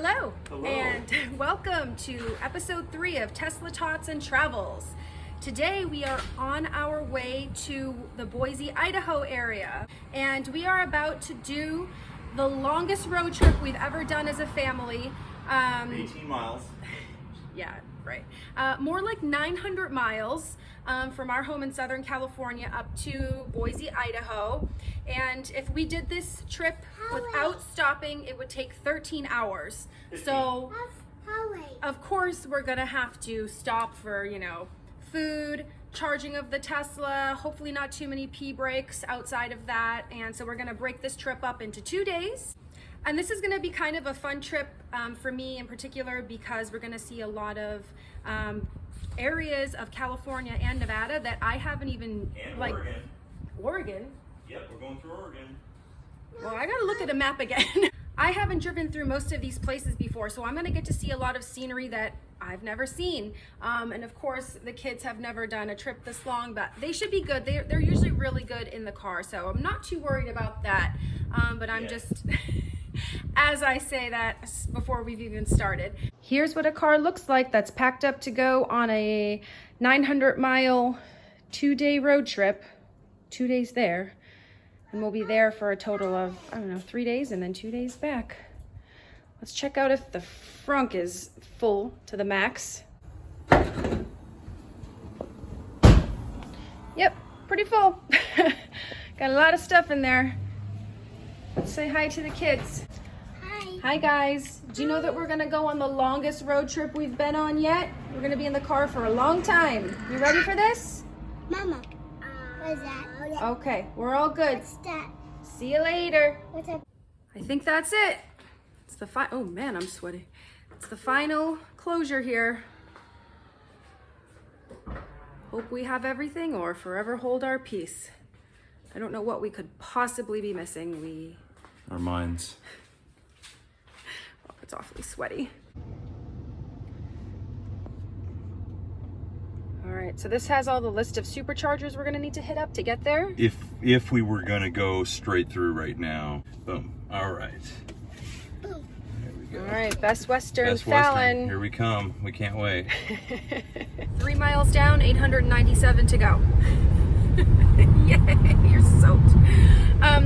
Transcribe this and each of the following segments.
Hello. Hello. And welcome to episode 3 of Tesla Tots and Travels. Today we are on our way to the Boise, Idaho area, and we are about to do the longest road trip we've ever done as a family. 18 miles. Yeah, right. More like 900 miles from our home in Southern California up to Boise, Idaho. And if we did this trip without stopping, it would take 13 hours. So, of course, we're gonna have to stop for, food, charging of the Tesla, hopefully not too many pee breaks outside of that. And so we're gonna break this trip up into 2 days. And this is going to be kind of a fun trip for me in particular because we're going to see a lot of areas of California and Nevada that I haven't even, And like, Oregon. Oregon? Yep, we're going through Oregon. Well, I got to look at a map again. I haven't driven through most of these places before, so I'm going to get to see a lot of scenery that I've never seen. And of course, the kids have never done a trip this long, but they should be good. They're usually really good in the car, so I'm not too worried about that. But I'm just... as I say that before we've even started. Here's what a car looks like that's packed up to go on a 900-mile, 2-day road trip. 2 days there. And we'll be there for a total of, 3 days and then 2 days back. Let's check out if the frunk is full to the max. Yep, pretty full. Got a lot of stuff in there. Let's say hi to the kids. Hi. Hi guys. Do you know that we're gonna go on the longest road trip we've been on yet? We're gonna be in the car for a long time. You ready for this? Mama. What is that? Okay, we're all good. What's that? See you later. What's that? I think that's it. It's the oh man, I'm sweaty. It's the final closure here. Hope we have everything or forever hold our peace. I don't know what we could possibly be missing. Our minds. Oh, it's awfully sweaty. All right, so this has all the list of superchargers we're gonna need to hit up to get there. If we were gonna go straight through right now. Boom. All right. There we go. All right, Best Western Best Fallon. Western. Here we come. We can't wait. 3 miles down, 897 to go. Yay, you're soaked.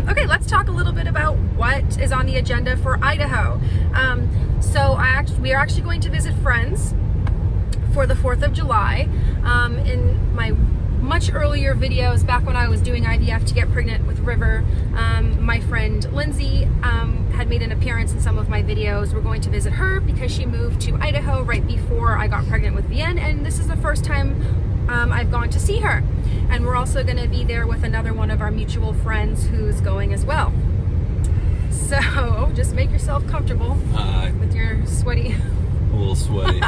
Okay, let's talk a little bit about what is on the agenda for Idaho. We are actually going to visit friends for the 4th of July. In my much earlier videos, back when I was doing IVF to get pregnant with River, my friend Lindsay had made an appearance in some of my videos. We're going to visit her because she moved to Idaho right before I got pregnant with Vienne, and this is the first time I've gone to see her. And we're also going to be there with another one of our mutual friends who's going as well. So just make yourself comfortable with your sweaty A little sweaty.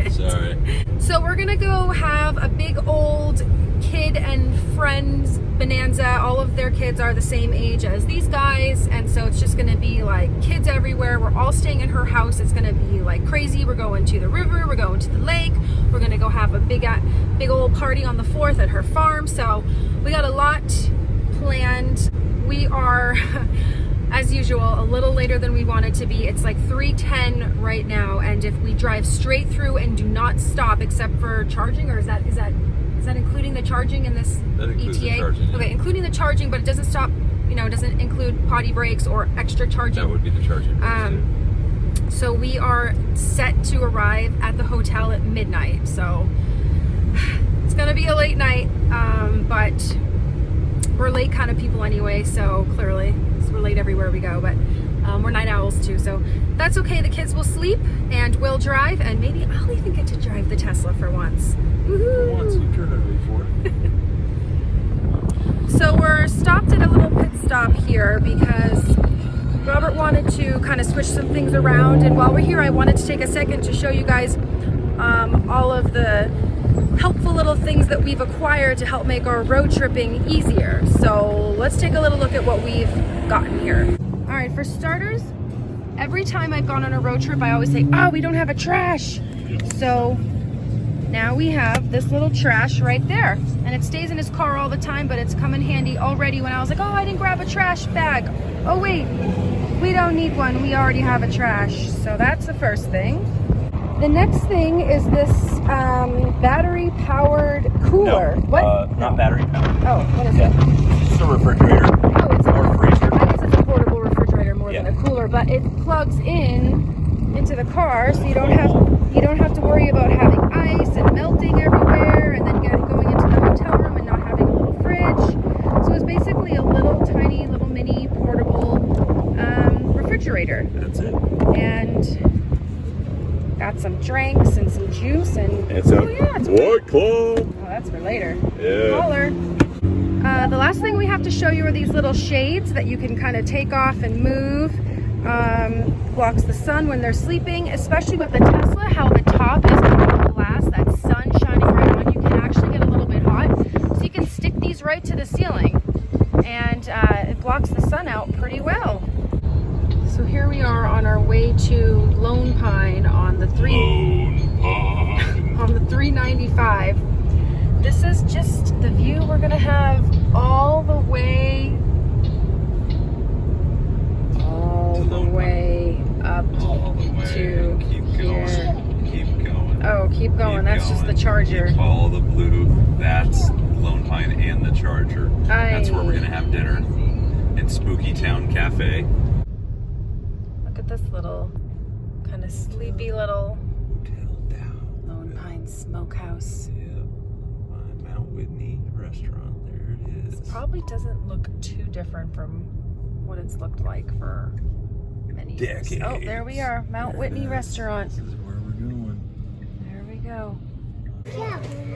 Sorry. So we're gonna go have a big old kid and friends bonanza. All of their kids are the same age as these guys, and so it's just gonna be like kids everywhere. We're all staying in her house. It's gonna be like crazy. We're going to the river, we're going to the lake, we're gonna go have a big old party on the 4th at her farm. So we got a lot planned. We are as usual, a little later than we wanted to be. It's like 3:10 right now, and if we drive straight through and do not stop except for charging, or is that including the charging in this That includes ETA? the charging, yeah. Okay, including the charging, but it doesn't stop, doesn't include potty breaks or extra charging. That would be the charging. So we are set to arrive at the hotel at midnight. So it's gonna be a late night, but we're late kind of people anyway, so clearly we're late everywhere we go, but we're night owls too, so that's okay. The kids will sleep and we'll drive, and maybe I'll even get to drive the Tesla for once. Woohoo! Once you've driven it before. So we're stopped at a little pit stop here because Robert wanted to kind of switch some things around, and while we're here I wanted to take a second to show you guys all of the helpful little things that we've acquired to help make our road tripping easier. So let's take a little look at what we've gotten here. All right, for starters, every time I've gone on a road trip I always say, oh, we don't have a trash. So now we have this little trash right there, and it stays in his car all the time, but it's come in handy already when I was like, oh, I didn't grab a trash bag. Oh wait, We don't need one. We already have a trash. So that's the first thing. The next thing is this battery-powered cooler. No, What? not battery powered. Oh, what is it? It's just a refrigerator. Oh, it's Or freezer. I guess it's a portable refrigerator more than Yeah. a cooler, but it plugs into the car, so you don't have to worry about having ice and melting everywhere, and then going into the hotel room and not having a little fridge. So it's basically a little tiny, little mini portable refrigerator. That's it. And got some drinks and some juice and It's a it's White Claw. oh, that's for later. Yeah. Holler. The last thing we have to show you are these little shades that you can kind of take off and move. Blocks the sun when they're sleeping, especially with the Tesla, how the top is all glass, that sun shining right on you can actually get a little bit hot. So you can stick these right to the ceiling and it blocks the sun out pretty well. So here we are on our way to Lone Pine on the 395. This is just the view we're gonna have all the way up to Keep here. going. Keep going. Oh, keep going. That's just the charger. Keep follow the blue. That's Lone Pine and the charger. That's where we're gonna have dinner in Spooky Town Cafe. Look at this little kind of sleepy little Hotel down. Lone Pine Smokehouse. Yeah. Mount Whitney restaurant. There it is. Probably doesn't look too different from what it's looked like for many years. Decades. Oh, there we are. Mount Whitney Restaurant. This is where we're going. There we go.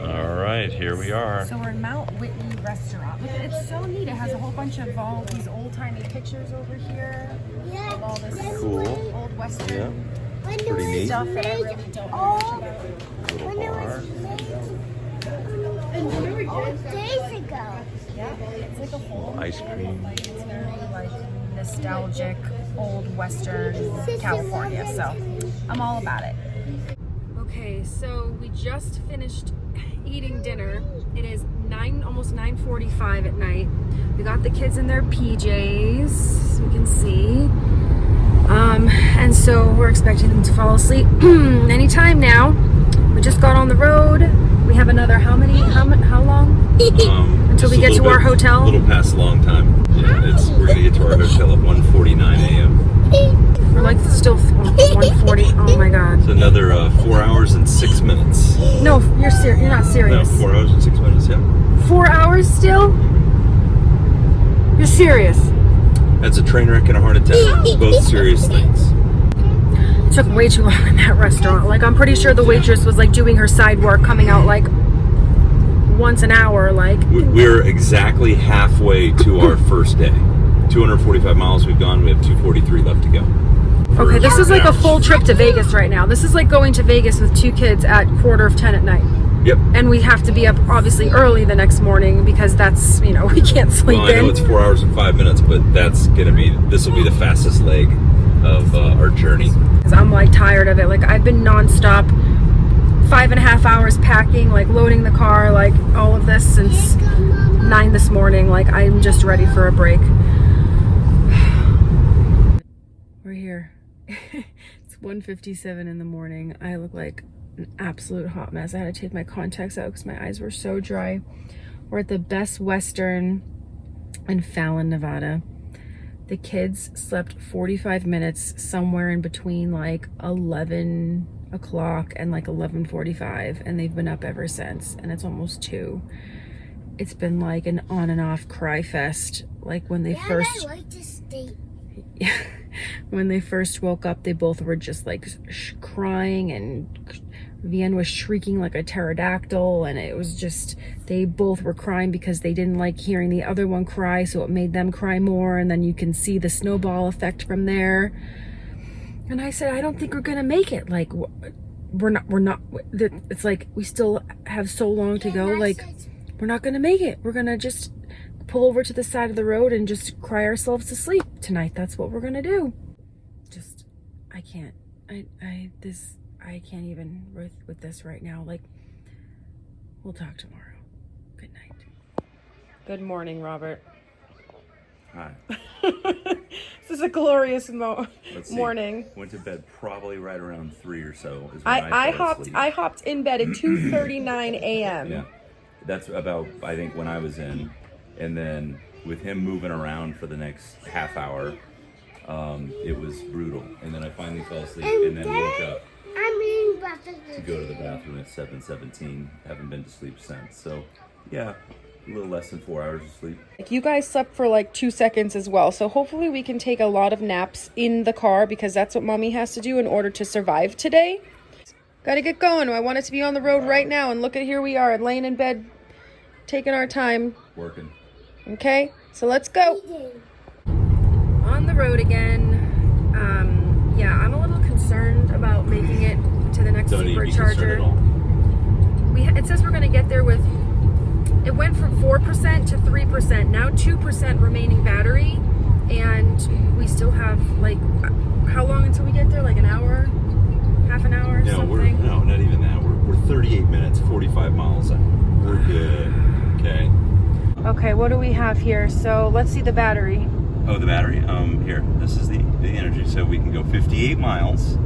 All right, here we are. So we're in Mount Whitney Restaurant. Look, it's so neat. It has a whole bunch of all these old-timey pictures over here. Yeah. Of all this Cool. old Western Pretty neat. stuff that I really don't know much about. Little When it bar. was made old days ago. Yeah, it's like a whole Ice cream. Like, it's very like nostalgic, old Western California. So I'm all about it. Okay, so we just finished eating dinner. It is almost 9:45 at night. We got the kids in their PJs, so you can see. And so we're expecting them to fall asleep anytime now. We just got on the road. We have another how long? Until we get to our hotel? A little past a long time. Yeah, we're gonna get to our hotel at 1:49 a.m. We're like still 1:40. Oh my god. It's another 4 hours and 6 minutes. No, you're not No, serious. 4 hours and 6 minutes. Yeah. 4 hours still? You're serious? That's a train wreck and a heart attack. Both serious things. It took way too long in that restaurant. Like, I'm pretty sure the waitress was like doing her side work, coming out like once an hour. Like, We're exactly halfway to our first day. 245 miles we've gone. We have 243 left to go. okay, this is like a full trip to Vegas right now. This is like going to Vegas with 2 kids at 9:15 at night. Yep. And we have to be up obviously early the next morning because that's, we can't sleep Well, I know in. it's 4 hours and 5 minutes, but this will be the fastest leg of our journey. Because I'm like tired of it. Like, I've been nonstop 5.5 hours packing, like loading the car, like all of this since 9 this morning. Like, I'm just ready for a break. We're here. It's 1:57 in the morning. I look like an absolute hot mess. I had to take my contacts out because my eyes were so dry. We're at the Best Western in Fallon, Nevada. The kids slept 45 minutes somewhere in between like 11 o'clock and like 11:45, and they've been up ever since, and it's almost 2. It's been like an on and off cry fest. Like when they first I like to stay. when they first woke up, they both were just like crying, and Vienne was shrieking like a pterodactyl, and it was just, they both were crying because they didn't like hearing the other one cry, so it made them cry more, and then you can see the snowball effect from there. And I said, I don't think we're gonna make it. Like, we're not, it's like we still have so long to go. Like, we're not gonna make it. We're gonna just pull over to the side of the road and just cry ourselves to sleep tonight. That's what we're gonna do. Just, I can't. I can't even with this right now. Like, we'll talk tomorrow. Good night. Good morning, Robert. Hi. This is a glorious Let's see. morning. Went to bed probably right around 3 or so. Is when I fell asleep. hopped in bed at 2:39 a.m. Yeah, that's about I think when I was in, and then with him moving around for the next half hour, it was brutal. And then I finally fell asleep, and then woke up I'm eating breakfast. to go to the bathroom at 7:17. Haven't been to sleep since. So, yeah, a little less than 4 hours of sleep. Like you guys slept for like 2 seconds as well. So hopefully we can take a lot of naps in the car because that's what mommy has to do in order to survive today. Gotta get going. I want it to be on the road right now. And look at here we are laying in bed, taking our time. Working. Okay, so let's go. On the road again. Yeah, I'm a little concerned about making it to the next Don't need to be supercharger. concerned at all. It says we're gonna get there with. It went from 4% to 3%. Now 2% remaining battery, and we still have like how long until we get there? Like an hour, half an hour, something. No, not even that. We're 38 minutes, 45 miles out. We're good. Okay. Okay, what do we have here? So let's see the battery. Oh, the battery? Here, this is the energy. So we can go 58 miles,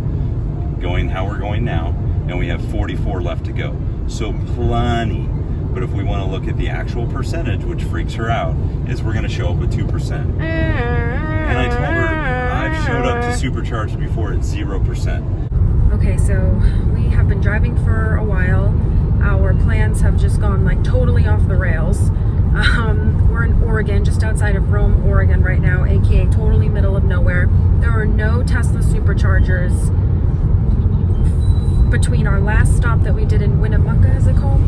going how we're going now, and we have 44 left to go. So plenty. But if we want to look at the actual percentage, which freaks her out, is we're going to show up with 2%. And I told her I've showed up to supercharged before at 0%. Okay, so we have been driving for a while. Our plans have just gone like totally off the rails. We're in Oregon, just outside of Rome, Oregon right now, aka totally middle of nowhere. There are no Tesla superchargers between our last stop that we did in Winnemucca, is it called?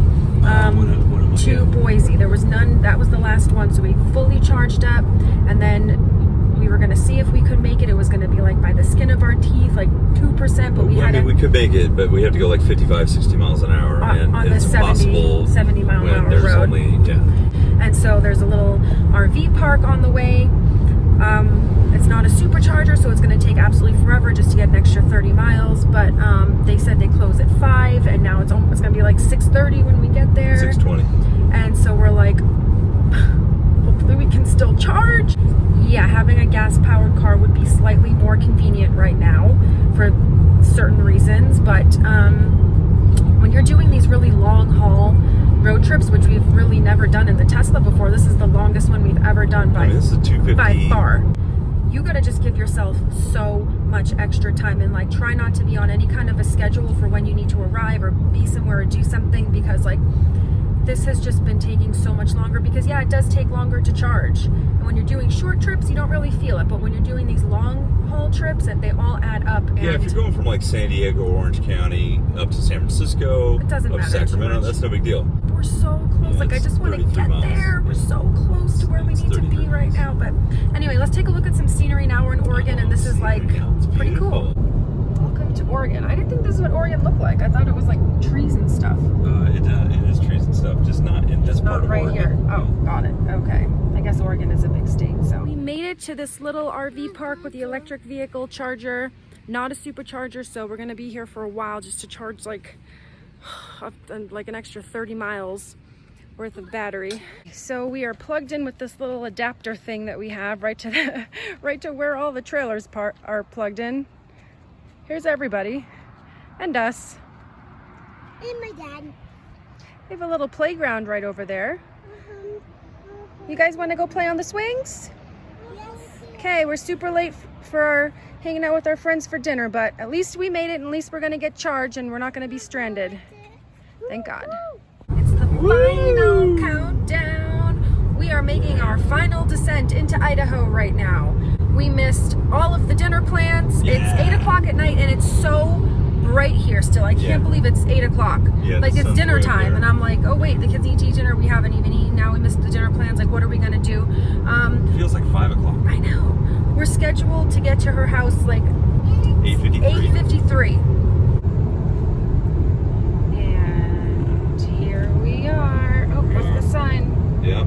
To Boise. There was none. That was the last one. So we fully charged up, and then we were going to see if we could make it. It was going to be like by the skin of our teeth, like 2%, but we had we could make it, but we have to go like 55, 60 miles an hour. And on the it's 70 mile an hour road. And so there's a little RV park on the way. It's not a supercharger, so it's going to take absolutely forever just to get an extra 30 miles. But they said they close at 5, and now it's going to be like 6:30 when we get there. 6:20. And so we're like, hopefully we can still charge. Yeah, having a gas-powered car would be slightly more convenient right now for certain reasons. But when you're doing these really long-haul road trips, which we've really never done in the Tesla before, this is the longest one we've ever done by, this is a 250. By far. You gotta just give yourself so much extra time and like try not to be on any kind of a schedule for when you need to arrive or be somewhere or do something, because like this has just been taking so much longer, because yeah, it does take longer to charge. And when you're doing short trips, you don't really feel it, but when you're doing these long haul trips, that they all add up. And yeah, if you're going from like San Diego, Orange County up to San Francisco, it doesn't up to matter Sacramento, that's no big deal. We're so close. Yeah, like I just want to get miles. there. We're so close to where we need to be right now. But anyway, let's take a look at some scenery now. We're in Oregon, and this is like pretty cool. Welcome to Oregon. I didn't think this is what Oregon looked like. I thought it was like trees and stuff. It is trees and stuff, just not in this part of right Oregon. Here. Oh, got it. Okay. I guess Oregon is a big state. So we made it to this little RV park with the electric vehicle charger. Not a supercharger, so we're gonna be here for a while just to charge like an extra 30 miles worth of battery. So we are plugged in with this little adapter thing that we have right to where all the trailers are plugged in. Here's everybody and us. And my dad. We have a little playground right over there. You guys want to go play on the swings? Yes. Okay, we're super late for hanging out with our friends for dinner, but at least we made it, and at least we're gonna get charged and we're not gonna be stranded. Thank God. It's the final countdown. We are making our final descent into Idaho right now. We missed all of the dinner plans. Yeah. It's 8 o'clock at night, and it's so bright here still. I can't believe it's 8 o'clock. Yeah, like it's dinner right time, there. and I'm like, oh wait, the kids need to eat dinner. We haven't even eaten. Now we missed the dinner plans. Like, what are we gonna do? It feels like 5 o'clock. I know. We're scheduled to get to her house like 8:53. And here we are. Oh, what's the sign? Yep,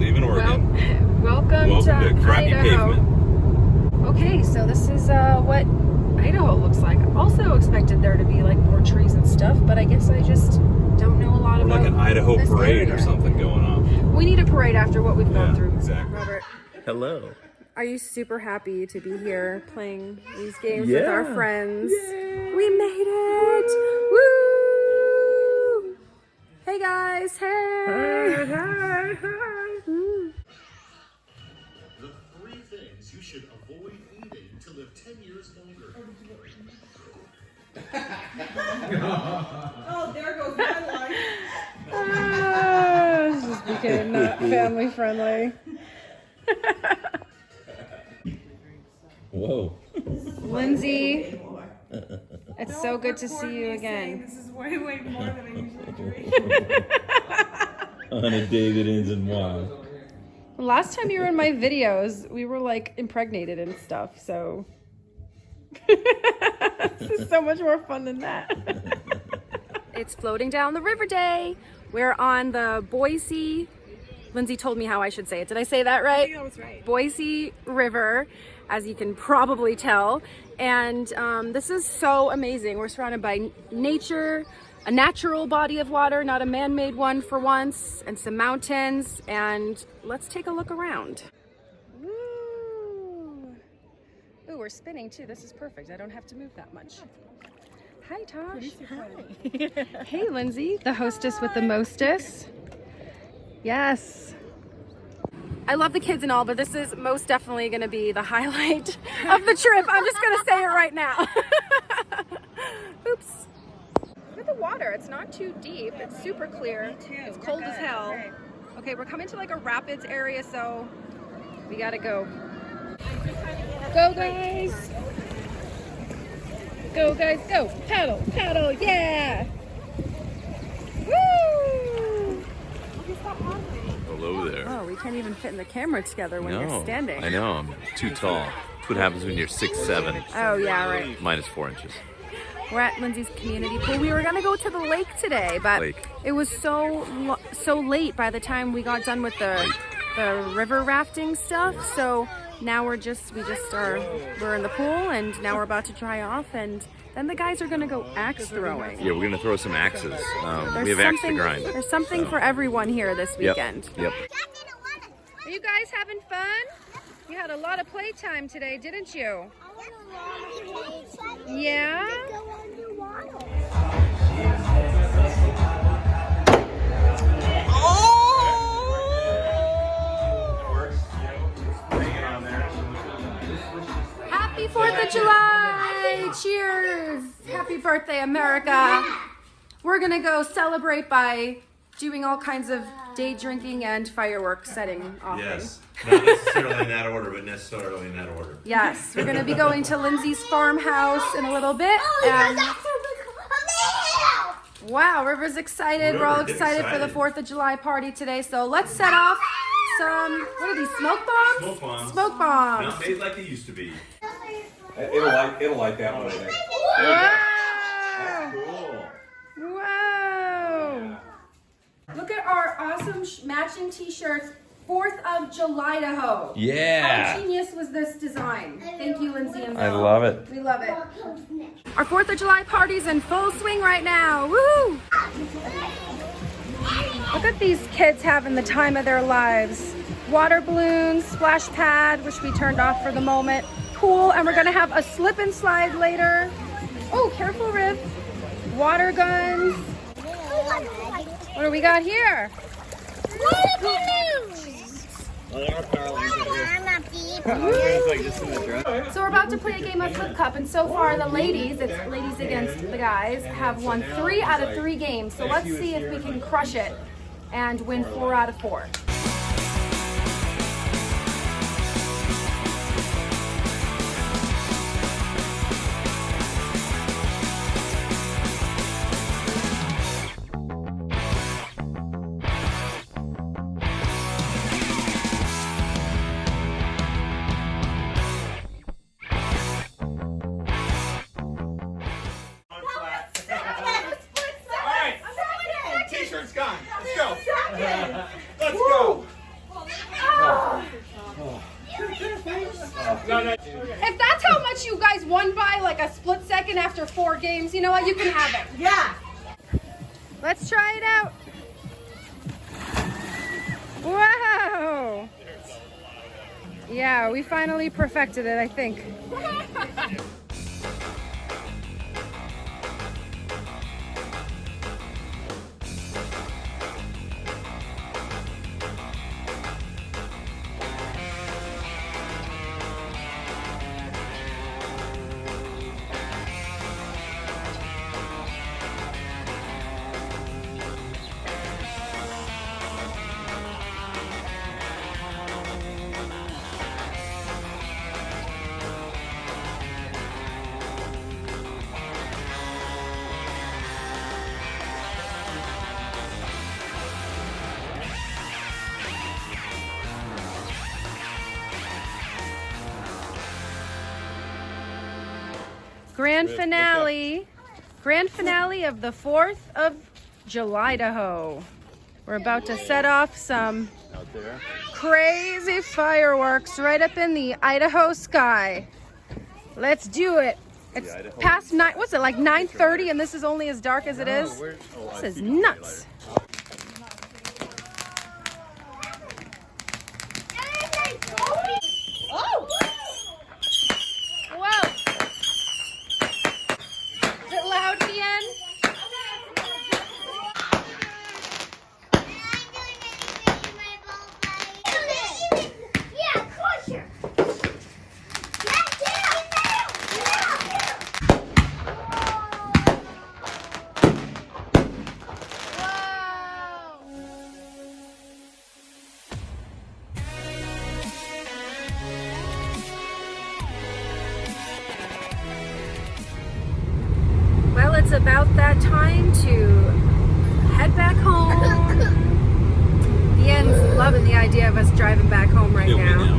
leaving Oregon. Welcome to crappy Idaho. pavement. Okay, so this is what Idaho looks like. I also expected there to be like more trees and stuff, but I guess I just don't know a lot Or about like an Idaho this parade area. or something going on. We need a parade after what we've gone through. Exactly. Robert. Hello. Are you super happy to be here playing these games with our friends? Yay. We made it! Woo! Hey guys, hey! Hi. The 3 things you should avoid eating to live 10 years longer. Oh, there goes my life. This is becoming not family friendly. Whoa. Lindsay, it's so good to see you again. This is way more than I usually drink. On a day that ends in Y. Last time you were in my videos, we were like impregnated and stuff, so this is so much more fun than that. It's floating down the river day. We're on the Boise, Lindsay told me how I should say it. Did I say that right? I think that was right. Boise River, as you can probably tell. And this is so amazing. We're surrounded by nature, a natural body of water, not a man-made one for once, and some mountains. And let's take a look around. Woo! Ooh, we're spinning too. This is perfect. I don't have to move that much. Hi, Tosh. Hi. Hey, Lindsay, the hostess with the mostess. Yes. I love the kids and all, but this is most definitely going to be the highlight of the trip. I'm just going to say it right now. Oops. Look at the water. It's not too deep. It's super clear. It's cold as hell. Okay, we're coming to like a rapids area, so we got to go. Go, guys. Go, guys, go. Paddle, paddle, yeah. Woo! Hello there. Oh, we can't even fit in the camera together when you're standing. I know, I'm too tall. That's what happens when you're 6'7". Oh, yeah, right. Minus 4 inches. We're at Lindsay's community pool. We were gonna go to the lake today, but it was so late by the time we got done with the river rafting stuff. So now we're in the pool, and now we're about to dry off, and then the guys are gonna go axe throwing. Yeah, we're gonna throw some axes. We have axe to grind. There's something for everyone here this weekend. Yep. Are you guys having fun? You had a lot of playtime today, didn't you? Yeah? Happy 4th of July! Cheers! Happy birthday, America! We're gonna go celebrate by doing all kinds of day drinking and fireworks setting off. Yes. Not necessarily in that order, but necessarily in that order. Yes, we're gonna be going to Lindsay's farmhouse in a little bit. And wow, River's excited. We're all excited for the 4th of July party today. So let's set off some, what are these, smoke bombs? Smoke bombs. Smoke bombs. Not made like they used to be. It'll like that one, I think. Wow! Cool. Wow! Look at our awesome matching t-shirts. 4th of July, Idaho. Yeah. How genius was this design? Thank you, Lindsay and Bill. I love it. We love it. Our 4th of July party's in full swing right now. Woo! Look at these kids having the time of their lives. Water balloons, splash pad, which we turned off for the moment. Pool, and we're gonna have a slip and slide later. Oh, careful, Riv. Water guns. What do we got here? So we're about to play a game of Flip Cup, and so far the ladies, it's ladies against the guys, have won 3 out of 3 games. So let's see if we can crush it and win 4 out of 4. T-shirt's gone. Let's go. Let's go. If that's how much you guys won by, like a split second after 4 games, you know what? You can have it. Yeah. Let's try it out. Wow. Yeah, we finally perfected it, I think. Grand finale of the 4th of July, Idaho. We're about to set off some crazy fireworks right up in the Idaho sky. Let's do it. It's past 9, what's it, like 9:30, and this is only as dark as it is? This is nuts. Well, it's about that time to head back home. Ian's loving the idea of us driving back home right now.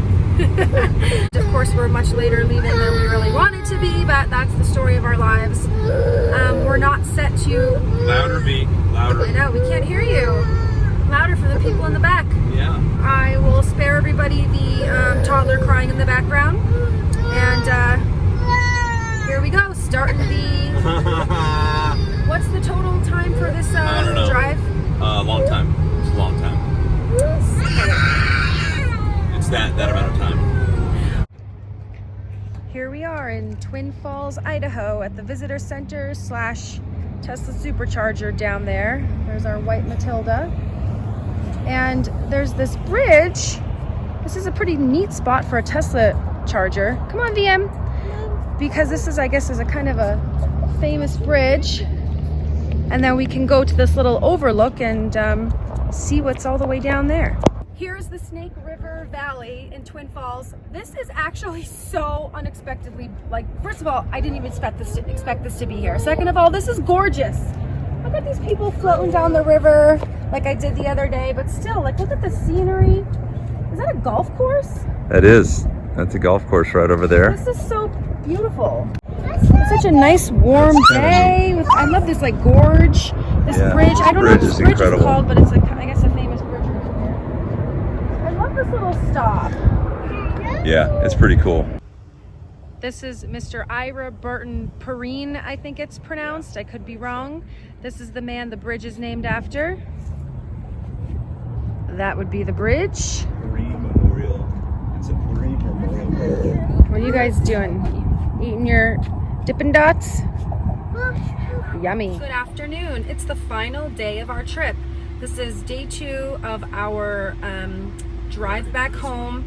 Of course, we're much later leaving than we really wanted to be, but that's the story of our lives. We're not set to... Louder, V. Louder. I know, we can't hear you. Louder for the people in the back. Yeah. I will spare everybody the toddler crying in the background. And here we go, starting the... What's the total time for this I don't know. drive? Long time. It's a long time. It's that amount of time. Here we are in Twin Falls, Idaho at the visitor center / Tesla supercharger down there. There's our white Matilda. And there's this bridge. This is a pretty neat spot for a Tesla charger. Come on, VM. Because this is, I guess, is a kind of a famous bridge. And then we can go to this little overlook and see what's all the way down there. Here's the Snake River Valley in Twin Falls. This is actually so unexpectedly, like, first of all, I didn't even expect this to be here. Second of all, this is gorgeous. Look at these people floating down the river like I did the other day, but still, like, look at the scenery. Is that a golf course? That is. That's a golf course right over there. This is so beautiful. It's such a nice warm day. I love this like gorge, this bridge. I don't know what this bridge is called, but it's like, I guess, a famous bridge right here. I love this little stop. Yeah, it's pretty cool. This is Mr. Ira Burton Perrine, I think it's pronounced. I could be wrong. This is the man the bridge is named after. That would be the bridge. Perrine Memorial. It's a Perrine Memorial Bridge. What are you guys doing? Eating your Dippin' Dots? Yummy. Good afternoon. It's the final day of our trip. This is day 2 of our drive back home.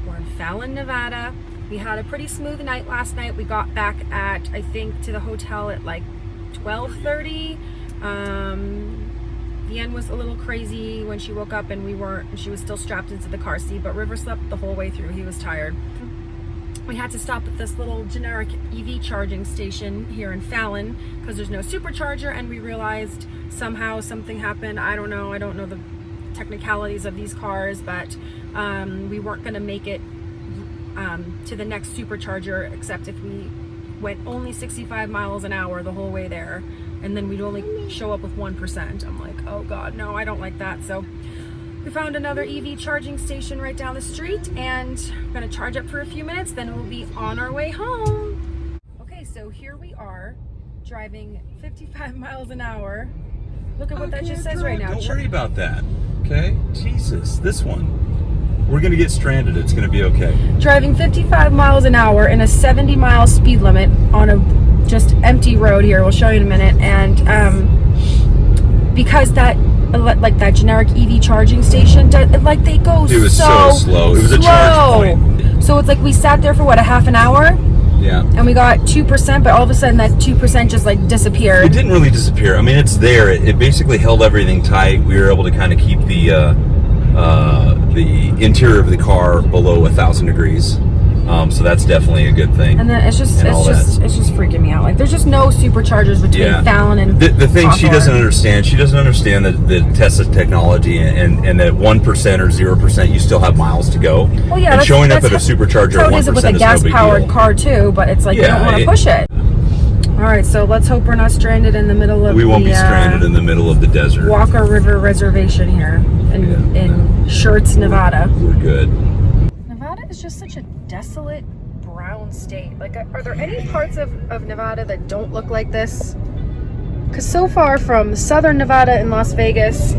We're in Fallon, Nevada. We had a pretty smooth night last night. We got back at, I think, to the hotel at like 12:30. Vienne was a little crazy when she woke up and she was still strapped into the car seat, but River slept the whole way through. He was tired. We had to stop at this little generic EV charging station here in Fallon because there's no supercharger, and we realized somehow something happened. I don't know the technicalities of these cars, but we weren't going to make it to the next supercharger except if we went only 65 miles an hour the whole way there, and then we'd only show up with 1%. I'm like, oh God, no, I don't like that. So we found another EV charging station right down the street, and we're gonna charge up for a few minutes, then we'll be on our way home. Okay, so here we are driving 55 miles an hour. Look at what that just says right now. Don't worry about that, okay? Jesus, this one. We're gonna get stranded. It's gonna be okay. Driving 55 miles an hour in a 70-mile speed limit on a just empty road here. We'll show you in a minute. And because that generic EV charging station, like they go It was so slow. It was a charge point. So it's like we sat there for what, a half an hour? Yeah. And we got 2%, but all of a sudden that 2% just like disappeared. It didn't really disappear. I mean, it's there. It basically held everything tight. We were able to kind of keep the interior of the car below 1,000 degrees. So that's definitely a good thing. And then it's just freaking me out. Like there's just no superchargers between Fallon and the thing Hawthorne. she doesn't understand that the Tesla technology and that 1% or 0% you still have miles to go. Well, yeah, and showing up at a supercharger at 1% is with a is gas-powered no big deal. car too, but it's like they don't want to push it. All right, so let's hope we're not stranded in the middle of We won't be stranded in the middle of the desert. Walker River Reservation here in Schertz, Nevada. We're good. Nevada is just such a desolate brown state. Like, are there any parts of Nevada that don't look like this? Because so far from southern Nevada and Las Vegas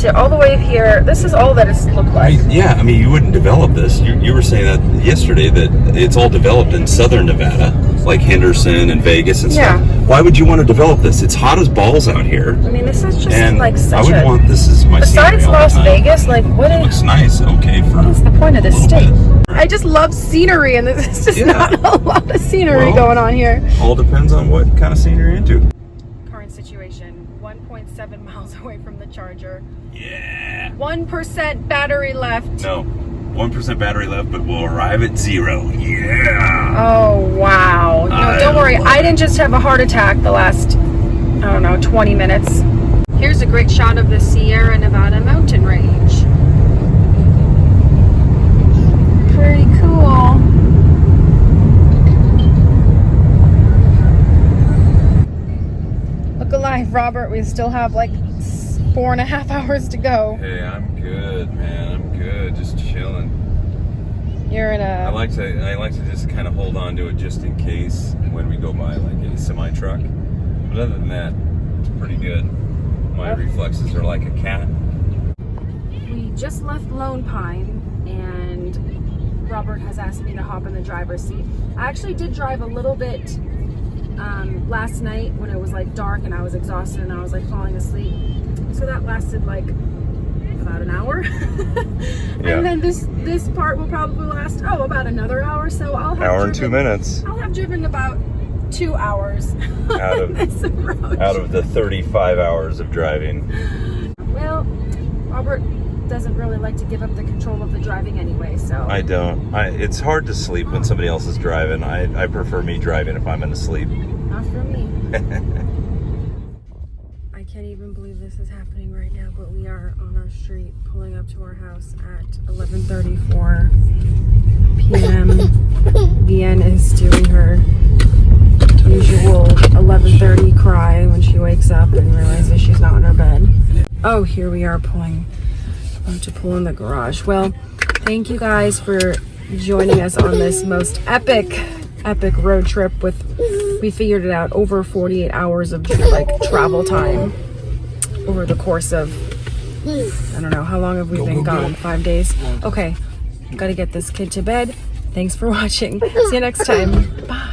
to all the way here, this is all that it's looked like. I mean, you wouldn't develop this. You were saying that yesterday, that it's all developed in southern Nevada, like Henderson and Vegas and stuff. Why would you want to develop this? It's hot as balls out here. I mean, this is just And like such I would want this as my Besides scenery all the Las time. Vegas, like It looks nice. Okay, what is the point of this little state? bit. I just love scenery, and there's just not a lot of scenery Well, going on here. All depends on what kind of scenery you're into. Current situation, 1.7 miles away from the charger. Yeah. 1% battery left. No, 1% battery left, but we'll arrive at 0. Yeah. Oh, wow. No, don't worry. I didn't just have a heart attack the last, I don't know, 20 minutes. Here's a great shot of the Sierra Nevada mountain range. Pretty cool. Look alive, Robert. We still have like 4.5 hours to go. Hey, I'm good, man. I'm good. Just chilling. You're in I a... like to just kind of hold on to it just in case when we go by like a semi truck. But other than that, it's pretty good. My reflexes are like a cat. We just left Lone Pine, and Robert has asked me to hop in the driver's seat. I actually did drive a little bit last night when it was like dark and I was exhausted and I was like falling asleep. So that lasted like about an hour. And then this part will probably last about another hour. So I'll have Hour and 2 minutes. I'll have driven about 2 hours Out of this approach. out of the 35 hours of driving. Well, Robert doesn't really like to give up the control of the driving anyway, so I don't. It's hard to sleep when somebody else is driving. I prefer me driving if I'm in asleep. not for me. I can't even believe this is happening right now, but we are on our street pulling up to our house at 11:34 p.m. Vienne is doing her usual 11:30 cry when she wakes up and realizes she's not in her bed. Oh, here we are to pull in the garage. Well, thank you guys for joining us on this most epic road trip we figured it out, over 48 hours of like travel time over the course of, I don't know, how long have we been gone? 5 days? Okay, gotta get this kid to bed. Thanks for watching. See you next time. Bye.